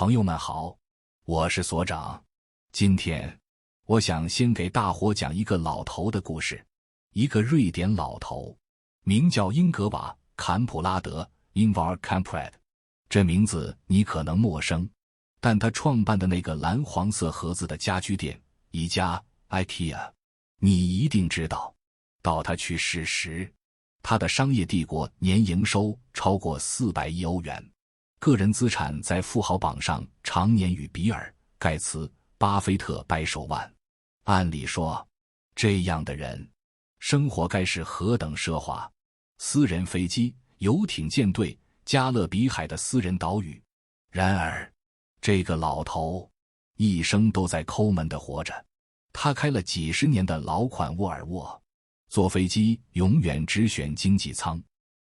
朋友们好，我是所长。今天我想先给大伙讲一个老头的故事。一个瑞典老头，名叫英格瓦·坎普拉德 Ingvar Kamprad。 这名字你可能陌生，但他创办的那个蓝黄色盒子的家居店宜家 IKEA 你一定知道。到他去世时，他的商业帝国年营收超过400亿欧元，个人资产在富豪榜上常年与比尔、盖茨、巴菲特掰手腕。按理说，这样的人生活该是何等奢华，私人飞机、游艇舰队、加勒比海的私人岛屿。然而这个老头一生都在抠门地活着。他开了几十年的老款沃尔沃，坐飞机永远只选经济舱，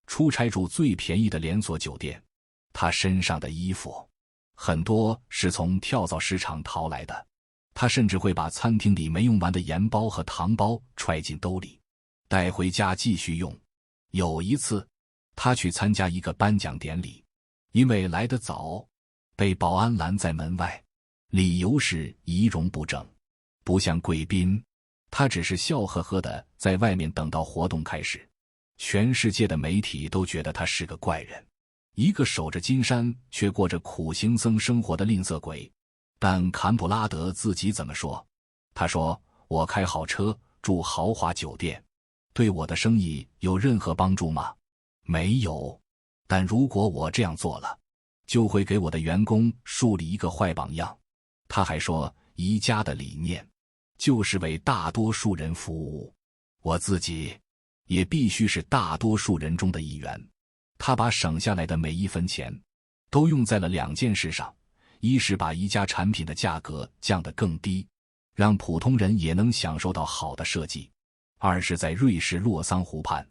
出差住最便宜的连锁酒店。他身上的衣服很多是从跳蚤市场淘来的，他甚至会把餐厅里没用完的盐包和糖包揣进兜里，带回家继续用。有一次，他去参加一个颁奖典礼，因为来得早，被保安拦在门外，理由是仪容不整，不像贵宾。他只是笑呵呵地在外面等到活动开始。全世界的媒体都觉得他是个怪人，一个守着金山却过着苦行僧生活的吝啬鬼。但坎普拉德自己怎么说？他说：我开好车，住豪华酒店，对我的生意有任何帮助吗？没有。但如果我这样做了，就会给我的员工树立一个坏榜样。他还说，宜家的理念就是为大多数人服务，我自己也必须是大多数人中的一员。他把省下来的每一分钱都用在了2件事上，一是把宜家产品的价格降得更低，让普通人也能享受到好的设计；二是在瑞士洛桑湖畔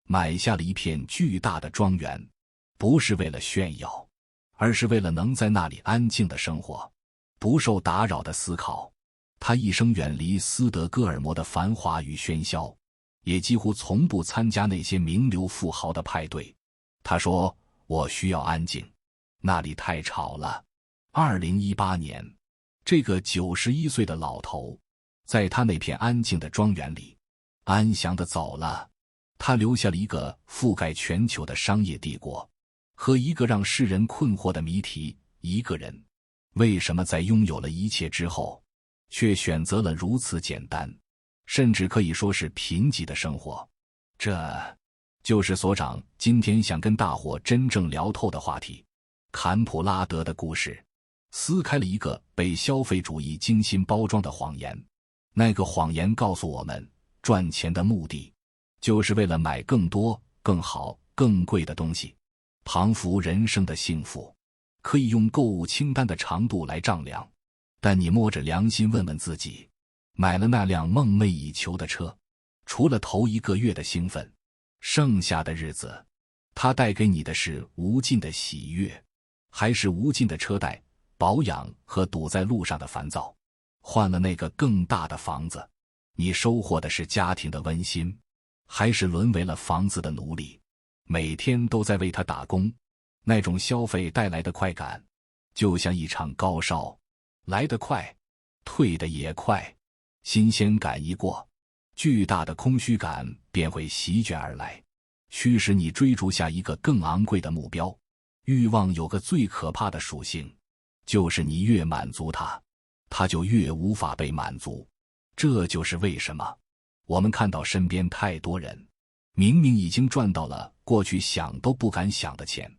买下了一片巨大的庄园，不是为了炫耀，而是为了能在那里安静的生活，不受打扰的思考。他一生远离斯德哥尔摩的繁华与喧嚣，也几乎从不参加那些名流富豪的派对。他说，我需要安静，那里太吵了。2018年，这个91岁的老头在他那片安静的庄园里安详地走了。他留下了一个覆盖全球的商业帝国和一个让世人困惑的谜题：一个人为什么在拥有了一切之后，却选择了如此简单，甚至可以说是贫瘠的生活？这就是所长今天想跟大伙真正聊透的话题。坎普拉德的故事撕开了一个被消费主义精心包装的谎言。那个谎言告诉我们，赚钱的目的就是为了买更多、更好、更贵的东西。庞福人生的幸福可以用购物清单的长度来丈量，但你摸着良心问问自己，买了那辆梦寐以求的车，除了头1个月的兴奋，剩下的日子它带给你的是无尽的喜悦，还是无尽的车贷、保养和堵在路上的烦躁？换了那个更大的房子，你收获的是家庭的温馨，还是沦为了房子的奴隶，每天都在为它打工？那种消费带来的快感就像一场高烧，来得快，退得也快。新鲜感一过，巨大的空虚感便会席卷而来，驱使你追逐下一个更昂贵的目标。欲望有个最可怕的属性，就是你越满足它，它就越无法被满足。这就是为什么我们看到身边太多人明明已经赚到了过去想都不敢想的钱，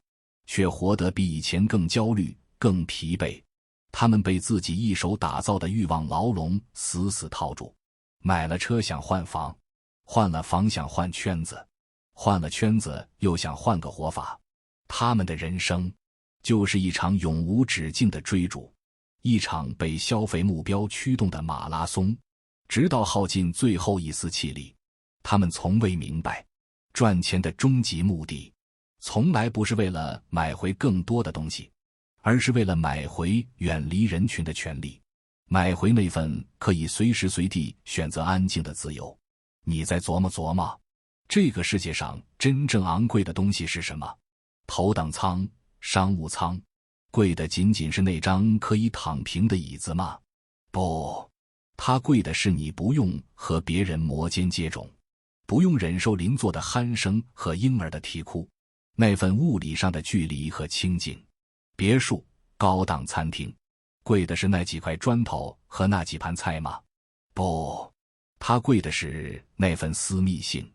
却活得比以前更焦虑、更疲惫。他们被自己一手打造的欲望牢笼死死套住。买了车想换房，换了房想换圈子，换了圈子又想换个活法。他们的人生就是一场永无止境的追逐，一场被消费目标驱动的马拉松，直到耗尽最后一丝气力。他们从未明白，赚钱的终极目的从来不是为了买回更多的东西，而是为了买回远离人群的权利，买回那份可以随时随地选择安静的自由。你在琢磨琢磨，这个世界上真正昂贵的东西是什么？头等舱、商务舱、贵的仅仅是那张可以躺平的椅子吗？不，它贵的是你不用和别人摩肩接踵，不用忍受邻座的鼾声和婴儿的啼哭，那份物理上的距离和清静。别墅、高档餐厅，贵的是那几块砖头和那几盘菜吗？不，它贵的是那份私密性，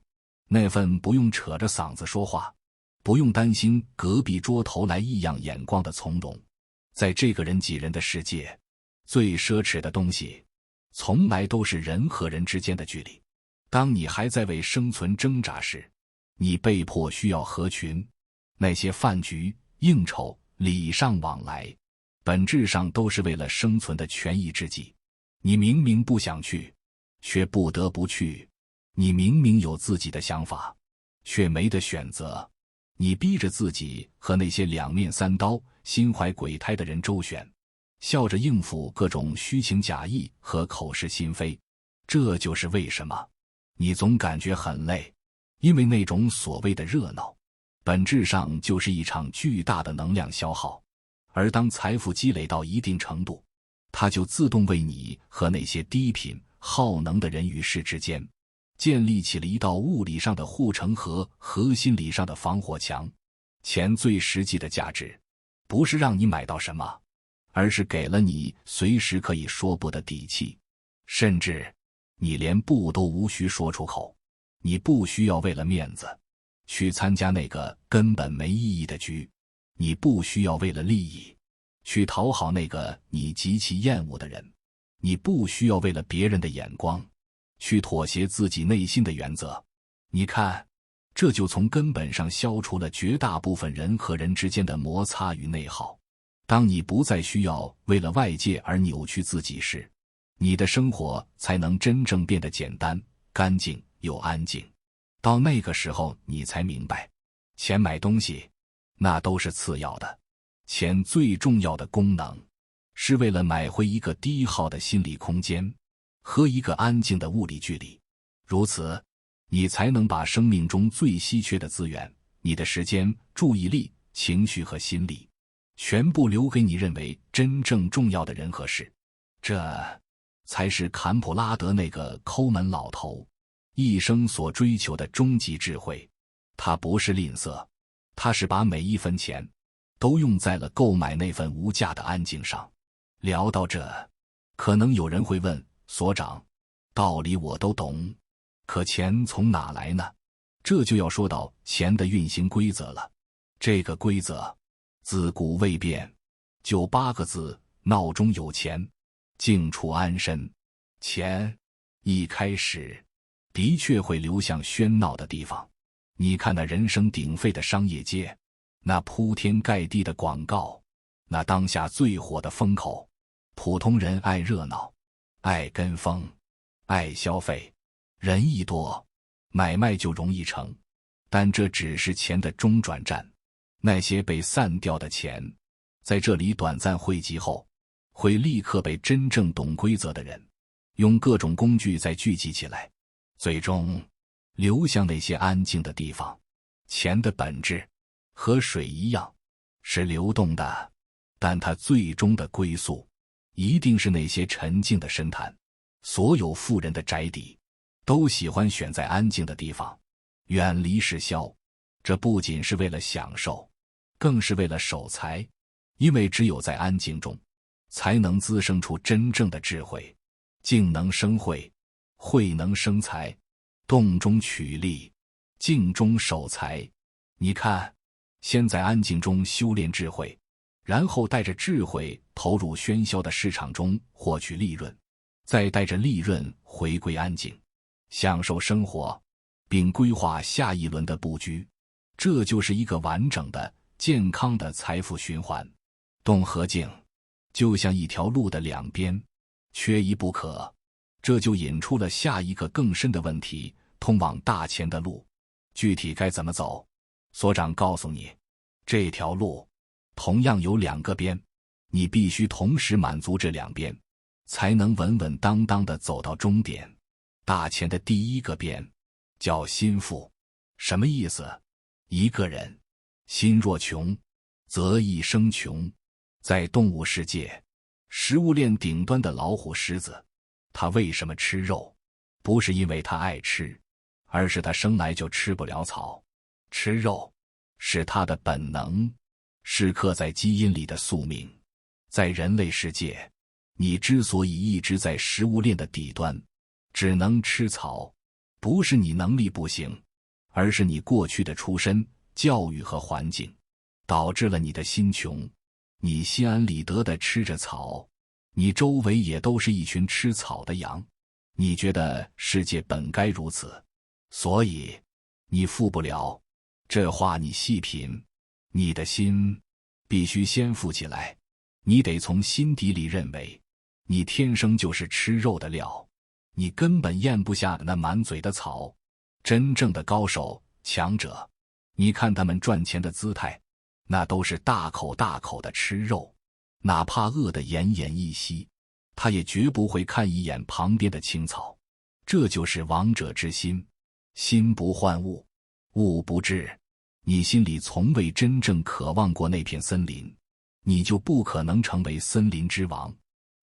那份不用扯着嗓子说话，不用担心隔壁桌投来异样眼光的从容。在这个人挤人的世界，最奢侈的东西从来都是人和人之间的距离。当你还在为生存挣扎时，你被迫需要合群。那些饭局、应酬、礼尚往来，本质上都是为了生存的权宜之计。你明明不想去，却不得不去；你明明有自己的想法，却没得选择。你逼着自己和那些两面三刀、心怀鬼胎的人周旋，笑着应付各种虚情假意和口是心非。这就是为什么你总感觉很累，因为那种所谓的热闹，本质上就是一场巨大的能量消耗。而当财富积累到一定程度，它就自动为你和那些低频、耗能的人与世之间建立起了一道物理上的护城河和心理上的防火墙。钱最实际的价值，不是让你买到什么，而是给了你随时可以说不的底气。甚至你连不都无需说出口，你不需要为了面子去参加那个根本没意义的局，你不需要为了利益去讨好那个你极其厌恶的人，你不需要为了别人的眼光去妥协自己内心的原则。你看，这就从根本上消除了绝大部分人和人之间的摩擦与内耗。当你不再需要为了外界而扭曲自己时，你的生活才能真正变得简单、干净又安静。到那个时候，你才明白，钱买东西那都是次要的，钱最重要的功能是为了买回一个低耗的心理空间和一个安静的物理距离。如此，你才能把生命中最稀缺的资源，你的时间、注意力、情绪和心力，全部留给你认为真正重要的人和事。这才是坎普拉德那个抠门老头一生所追求的终极智慧。他不是吝啬，他是把每一分钱都用在了购买那份无价的安静上。聊到这，可能有人会问，所长，道理我都懂，可钱从哪来呢？这就要说到钱的运行规则了。这个规则自古未变，就8个字：闹中有钱，静处安身。钱一开始的确会流向喧闹的地方，你看那人声鼎沸的商业街，那铺天盖地的广告，那当下最火的风口。普通人爱热闹，爱跟风，爱消费，人一多，买卖就容易成。但这只是钱的中转站，那些被散掉的钱，在这里短暂汇集后，会立刻被真正懂规则的人用各种工具再聚集起来，最终流向那些安静的地方。钱的本质和水一样，是流动的，但它最终的归宿一定是那些沉静的深潭。所有富人的宅邸都喜欢选在安静的地方，远离世嚣。这不仅是为了享受，更是为了守财，因为只有在安静中，才能滋生出真正的智慧。静能生慧，慧能生财，动中取利，静中守财。你看，先在安静中修炼智慧，然后带着智慧投入喧嚣的市场中获取利润，再带着利润回归安静，享受生活，并规划下一轮的布局。这就是一个完整的、健康的财富循环。动和静就像一条路的两边，缺一不可。这就引出了下一个更深的问题：通往大钱的路具体该怎么走？所长告诉你，这条路同样有2个边，你必须同时满足这2边，才能稳稳当当地走到终点。大钱的第1个边叫心腹。什么意思？一个人心若穷，则一生穷。在动物世界，食物链顶端的老虎狮子，它为什么吃肉？不是因为它爱吃，而是它生来就吃不了草。吃肉是它的本能，是刻在基因里的宿命。在人类世界，你之所以一直在食物链的底端，只能吃草，不是你能力不行，而是你过去的出身、教育和环境，导致了你的心穷。你心安理得地吃着草，你周围也都是一群吃草的羊，你觉得世界本该如此，所以你富不了。这话你细品，你的心必须先富起来，你得从心底里认为，你天生就是吃肉的料，你根本咽不下那满嘴的草。真正的高手、强者，你看他们赚钱的姿态，那都是大口大口的吃肉，哪怕饿得奄奄一息，他也绝不会看一眼旁边的青草。这就是王者之心，心不患物，物不至。你心里从未真正渴望过那片森林，你就不可能成为森林之王。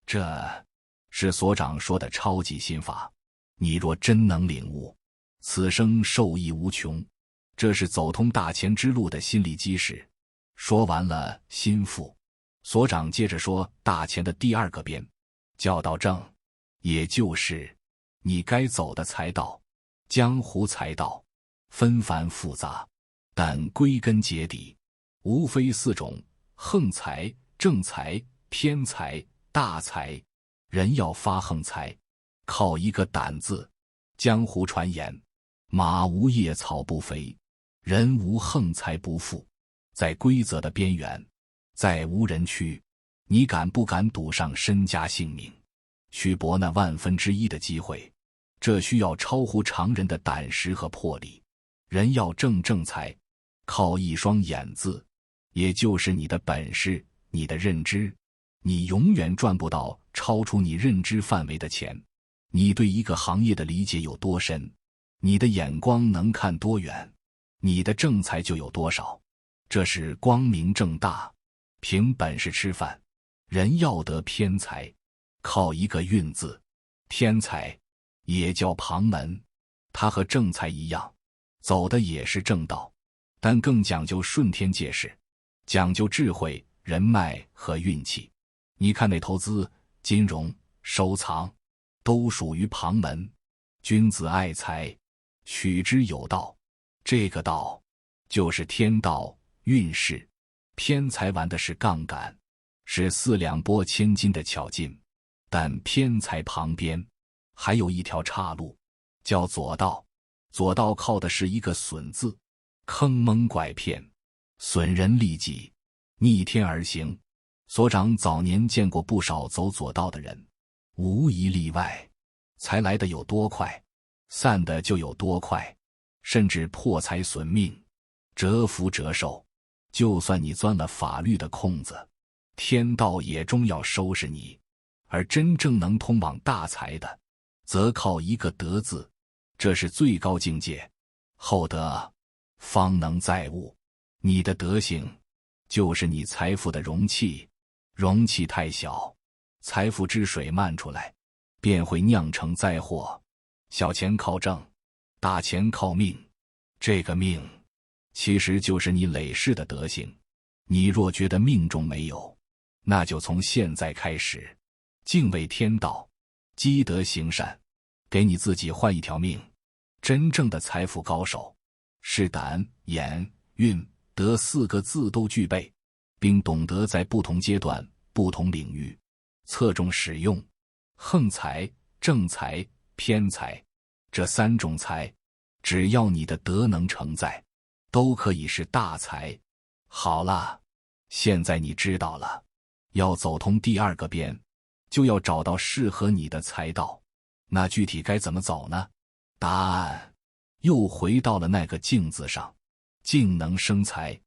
这是所长说的超级心法，你若真能领悟，此生受益无穷。这是走通大钱之路的心理基石。说完了心腹，所长接着说大钱的第二个边，叫道正，也就是你该走的财道。江湖财道纷繁复杂，但归根结底无非四种：横财、正财、偏财、大财。人要发横财，靠一个胆字。江湖传言，马无夜草不肥，人无横财不富。在规则的边缘，在无人区，你敢不敢赌上身家性命，去搏那1/1000的机会？这需要超乎常人的胆识和魄力。人要正财，靠一双眼字，也就是你的本事、你的认知。你永远赚不到超出你认知范围的钱。你对一个行业的理解有多深，你的眼光能看多远，你的正财就有多少。这是光明正大，凭本事吃饭。人要得偏财，靠一个运字。偏财也叫旁门，它和正财一样，走的也是正道，但更讲究顺天界势，讲究智慧、人脉和运气。你看那投资、金融、收藏，都属于旁门。君子爱财，取之有道。这个道就是天道、运势。偏财玩的是杠杆，是4两拨千斤的巧劲，但偏财旁边还有一条岔路，叫左道。左道靠的是一个损字，坑蒙拐骗，损人利己，逆天而行。所长早年见过不少走左道的人，无一例外，财来的有多快，散的就有多快，甚至破财损命，折福折寿。就算你钻了法律的空子，天道也终要收拾你。而真正能通往大财的，则靠一个德字，这是最高境界。厚德，方能载物。你的德行，就是你财富的容器。容器太小，财富之水漫出来，便会酿成灾祸。小钱靠挣，大钱靠命。这个命，其实就是你累世的德行。你若觉得命中没有，那就从现在开始，敬畏天道，积德行善，给你自己换一条命。真正的财富高手，是胆、眼、运、德4个字都具备，并懂得在不同阶段、不同领域侧重使用。横财、正财、偏财，这3种财，只要你的德能承载，都可以是大财。好了，现在你知道了，要走通第2个边，就要找到适合你的财道。那具体该怎么走呢？答案又回到了那个静字上。静能生财，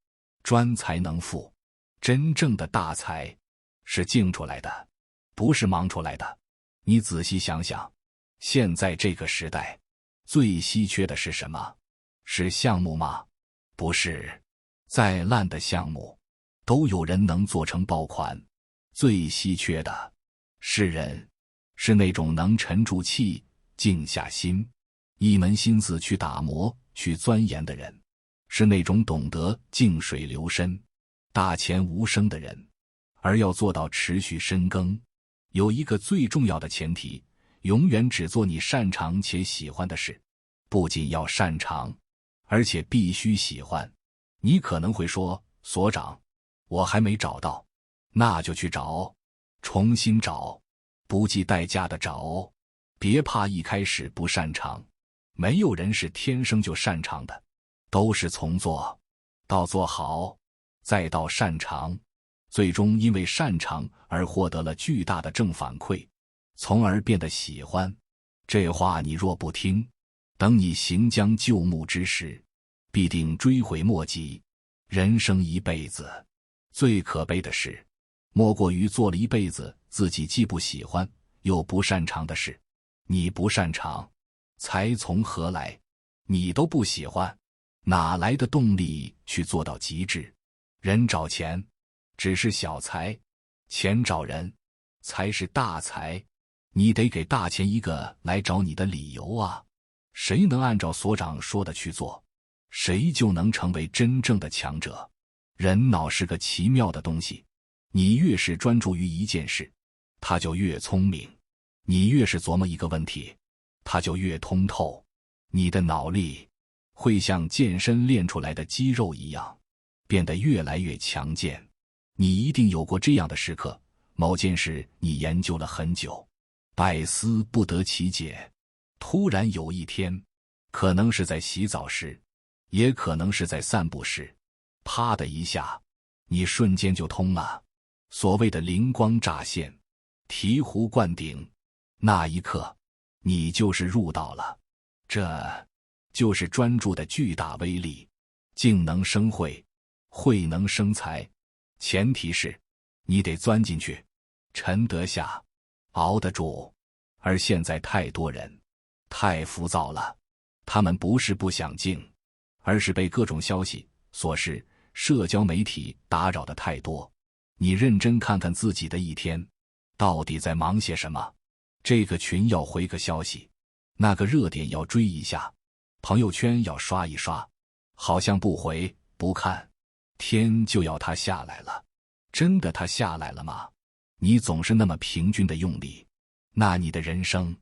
专才能富。真正的大财是静出来的，不是忙出来的。你仔细想想，现在这个时代最稀缺的是什么？是项目吗？不是。再烂的项目都有人能做成爆款。最稀缺的是人，是那种能沉住气、静下心，一门心思去打磨、去钻研的人，是那种懂得静水流深、大潜无声的人。而要做到持续深耕，有一个最重要的前提，永远只做你擅长且喜欢的事。不仅要擅长，而且必须喜欢。你可能会说，所长，我还没找到。那就去找，重新找，不计代价的找。别怕一开始不擅长，没有人是天生就擅长的，都是从做到做好，再到擅长，最终因为擅长而获得了巨大的正反馈，从而变得喜欢。这话你若不听，等你行将就木之时，必定追悔莫及。人生一辈子，最可悲的事，莫过于做了一辈子自己既不喜欢又不擅长的事。你不擅长，才从何来？你都不喜欢，哪来的动力去做到极致？人找钱只是小财，钱找人才是大财。你得给大钱一个来找你的理由啊！谁能按照所长说的去做，谁就能成为真正的强者。人脑是个奇妙的东西，你越是专注于一件事，他就越聪明；你越是琢磨一个问题，他就越通透。你的脑力会像健身练出来的肌肉一样，变得越来越强健。你一定有过这样的时刻，某件事你研究了很久，百思不得其解。突然有一天，可能是在洗澡时，也可能是在散步时，啪的一下，你瞬间就通了。所谓的灵光乍现，醍醐灌顶，那一刻，你就是入道了。这就是专注的巨大威力。静能生慧，慧能生财，前提是你得钻进去，沉得下，熬得住。而现在太多人太浮躁了，他们不是不想静，而是被各种消息、琐事、社交媒体打扰的太多。你认真看看自己的一天，到底在忙些什么？这个群要回个消息，那个热点要追一下，朋友圈要刷一刷，好像不回不看，天就要它下来了。真的它下来了吗？你总是那么平均的用力，那你的人生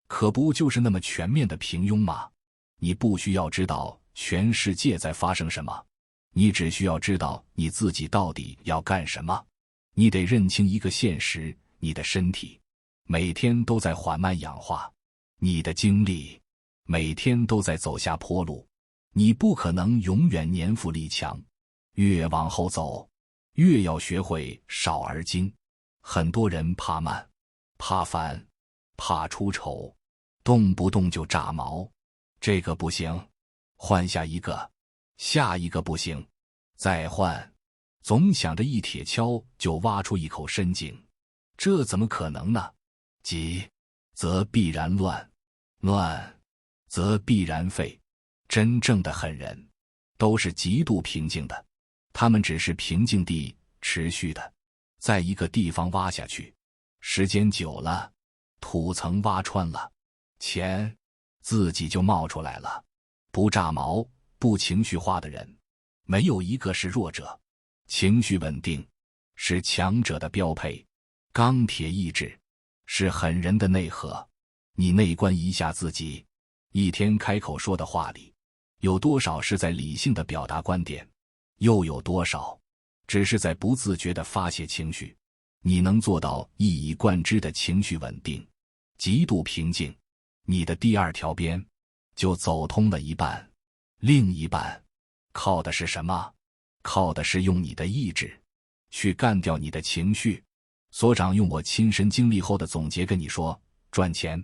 可不就是那么全面的平庸吗？你不需要知道全世界在发生什么，你只需要知道你自己到底要干什么。你得认清一个现实，你的身体每天都在缓慢氧化，你的精力每天都在走下坡路，你不可能永远年富力强。越往后走，越要学会少而精。很多人怕慢，怕烦，怕出丑，动不动就炸毛。这个不行，换下一个，下一个不行，再换。总想着一铁锹就挖出一口深井，这怎么可能呢？急则必然乱，乱则必然废。真正的狠人都是极度平静的，他们只是平静地持续的在一个地方挖下去，时间久了，土层挖穿了，钱自己就冒出来了。不炸毛、不情绪化的人，没有一个是弱者。情绪稳定是强者的标配，钢铁意志是狠人的内核。你内观一下自己，一天开口说的话里，有多少是在理性的表达观点，又有多少只是在不自觉地发泄情绪？你能做到一以贯之的情绪稳定，极度平静，你的第二条边就走通了一半。另一半靠的是什么？靠的是用你的意志去干掉你的情绪。所长用我亲身经历后的总结跟你说，赚钱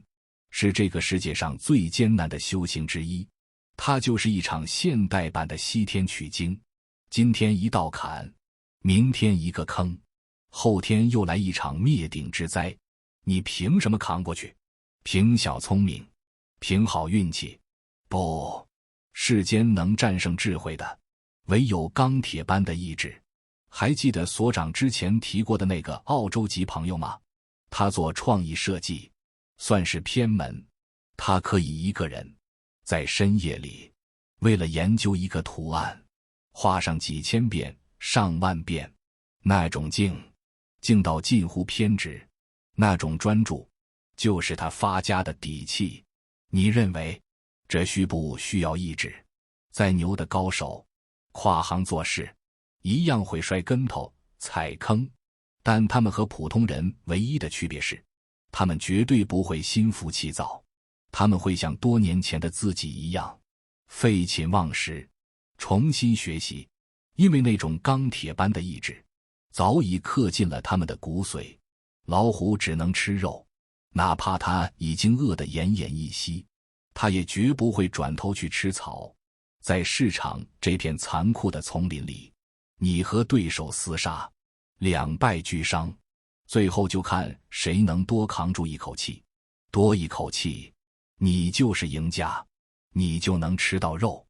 是这个世界上最艰难的修行之一，它就是一场现代版的西天取经。今天一道坎，明天一个坑，后天又来一场灭顶之灾，你凭什么扛过去？凭小聪明？凭好运气？不，世间能战胜智慧的，唯有钢铁般的意志。还记得所长之前提过的那个澳洲籍朋友吗？他做创意设计，算是偏门。他可以一个人在深夜里，为了研究一个图案，画上几千遍、上万遍。那种静到近乎偏执，那种专注，就是他发家的底气。你认为这不需要意志？再牛的高手，跨行做事一样会摔跟头、踩坑，但他们和普通人唯一的区别是，他们绝对不会心浮气躁，他们会像多年前的自己一样，废寝忘食，重新学习，因为那种钢铁般的意志早已刻进了他们的骨髓。老虎只能吃肉，哪怕它已经饿得奄奄一息，它也绝不会转头去吃草。在市场这片残酷的丛林里，你和对手厮杀，两败俱伤，最后就看谁能多扛住一口气。多一口气，你就是赢家，你就能吃到肉。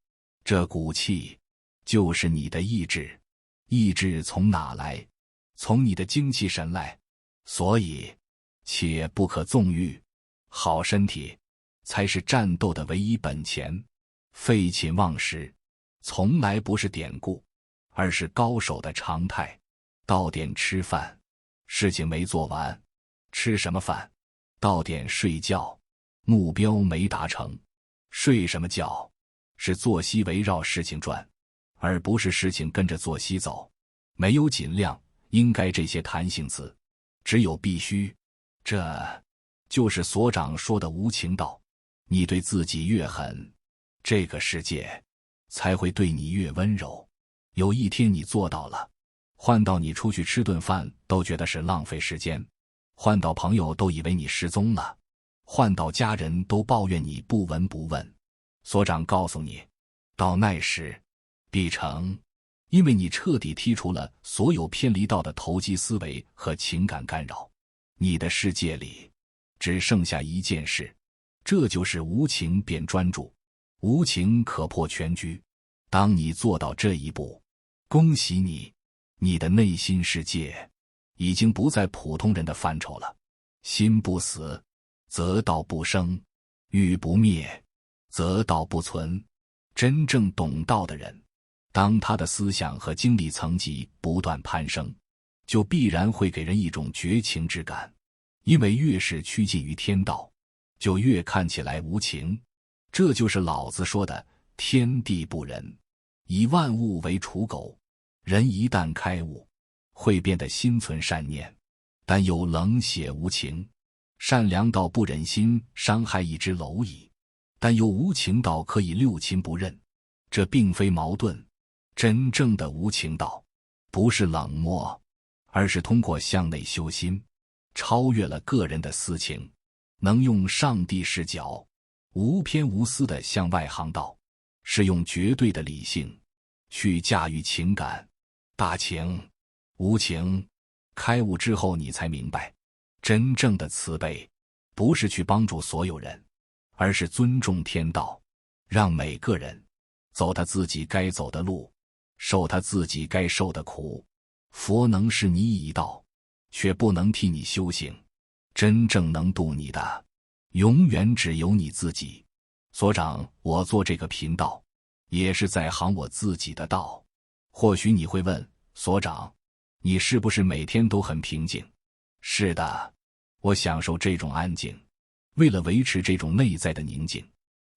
这股气就是你的意志。意志从哪来？从你的精气神来。所以且不可纵欲，好身体才是战斗的唯一本钱。废寝忘食从来不是典故，而是高手的常态。到点吃饭，事情没做完，吃什么饭？到点睡觉，目标没达成，睡什么觉？是作息围绕事情转，而不是事情跟着作息走。没有尽量、应该这些弹性词，只有必须。这就是所长说的无情道。你对自己越狠，这个世界才会对你越温柔。有一天你做到了，换到你出去吃顿饭都觉得是浪费时间，换到朋友都以为你失踪了，换到家人都抱怨你不闻不问。所长告诉你，到那时必成，因为你彻底剔除了所有偏离到的投机思维和情感干扰。你的世界里只剩下一件事，这就是无情变专注。无情可破全局。当你做到这一步，恭喜你，你的内心世界已经不在普通人的范畴了。心不死，则道不生；欲不灭，则道不存。真正懂道的人，当他的思想和经历层级不断攀升，就必然会给人一种绝情之感。因为越是趋近于天道，就越看起来无情。这就是老子说的天地不仁，以万物为刍狗。人一旦开悟，会变得心存善念，但又冷血无情。善良到不忍心伤害一只蝼蚁，但又无情到可以六亲不认。这并非矛盾。真正的无情道，不是冷漠，而是通过向内修心，超越了个人的私情，能用上帝视角无偏无私地向外航道，是用绝对的理性去驾驭情感。大情无情，开悟之后你才明白，真正的慈悲不是去帮助所有人，而是尊重天道，让每个人走他自己该走的路，受他自己该受的苦。佛能示你一道，却不能替你修行。真正能渡你的，永远只有你自己。所长，我做这个频道，也是在行我自己的道。或许你会问，所长，你是不是每天都很平静？是的，我享受这种安静。为了维持这种内在的宁静，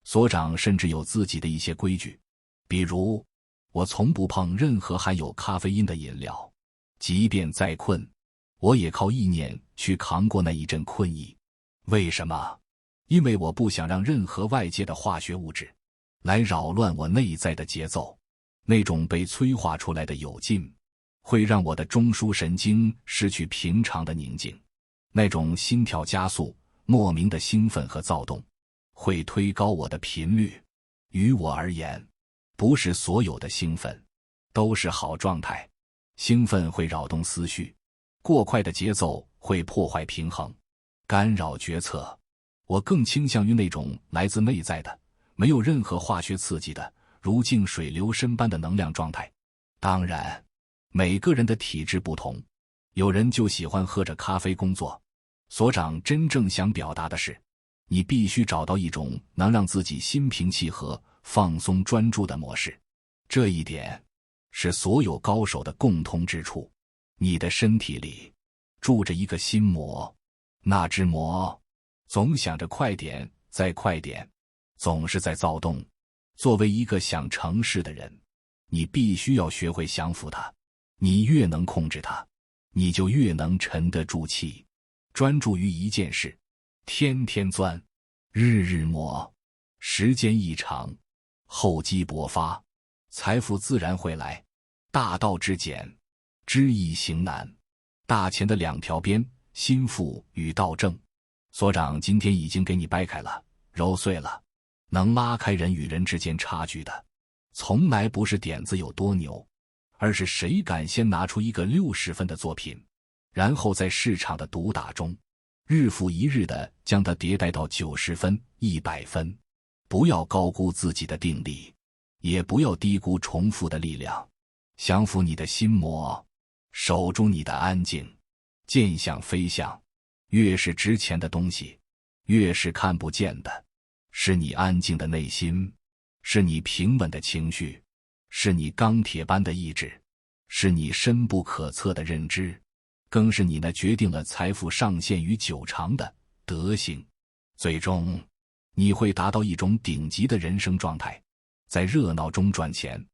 所长甚至有自己的一些规矩。比如，我从不碰任何含有咖啡因的饮料，即便再困，我也靠意念去扛过那一阵困意。为什么？因为我不想让任何外界的化学物质来扰乱我内在的节奏。那种被催化出来的有劲，会让我的中枢神经失去平常的宁静。那种心跳加速、莫名的兴奋和躁动，会推高我的频率。于我而言，不是所有的兴奋都是好状态。兴奋会扰动思绪，过快的节奏会破坏平衡，干扰决策。我更倾向于那种来自内在的，没有任何化学刺激的，如静水流深般的能量状态。当然，每个人的体质不同，有人就喜欢喝着咖啡工作。所长真正想表达的是，你必须找到一种能让自己心平气和、放松专注的模式。这一点是所有高手的共通之处。你的身体里住着一个心魔，那只魔总想着快点，再快点，总是在躁动。作为一个想成事的人，你必须要学会降服它。你越能控制它，你就越能沉得住气，专注于一件事，天天钻，日日磨，时间一长，厚积薄发，财富自然会来。大道至简，知易行难。大钱的两条边，心腹与道正。所长今天已经给你掰开了，揉碎了。能拉开人与人之间差距的，从来不是点子有多牛，而是谁敢先拿出一个60分的作品，然后在市场的毒打中，日复一日地将它迭代到90分、100分。不要高估自己的定力，也不要低估重复的力量。降服你的心魔，守住你的安静。见象非象，越是值钱的东西，越是看不见的。是你安静的内心，是你平稳的情绪，是你钢铁般的意志，是你深不可测的认知，更是你那决定了财富上限与久长的德行。最终，你会达到一种顶级的人生状态，在热闹中赚钱，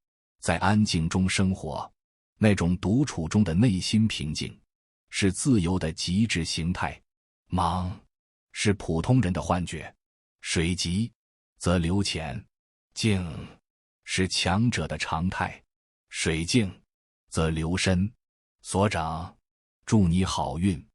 在安静中生活。那种独处中的内心平静，是自由的极致形态。忙，是普通人的幻觉。水急则流浅，静是强者的常态，水静则流深。所长，祝你好运。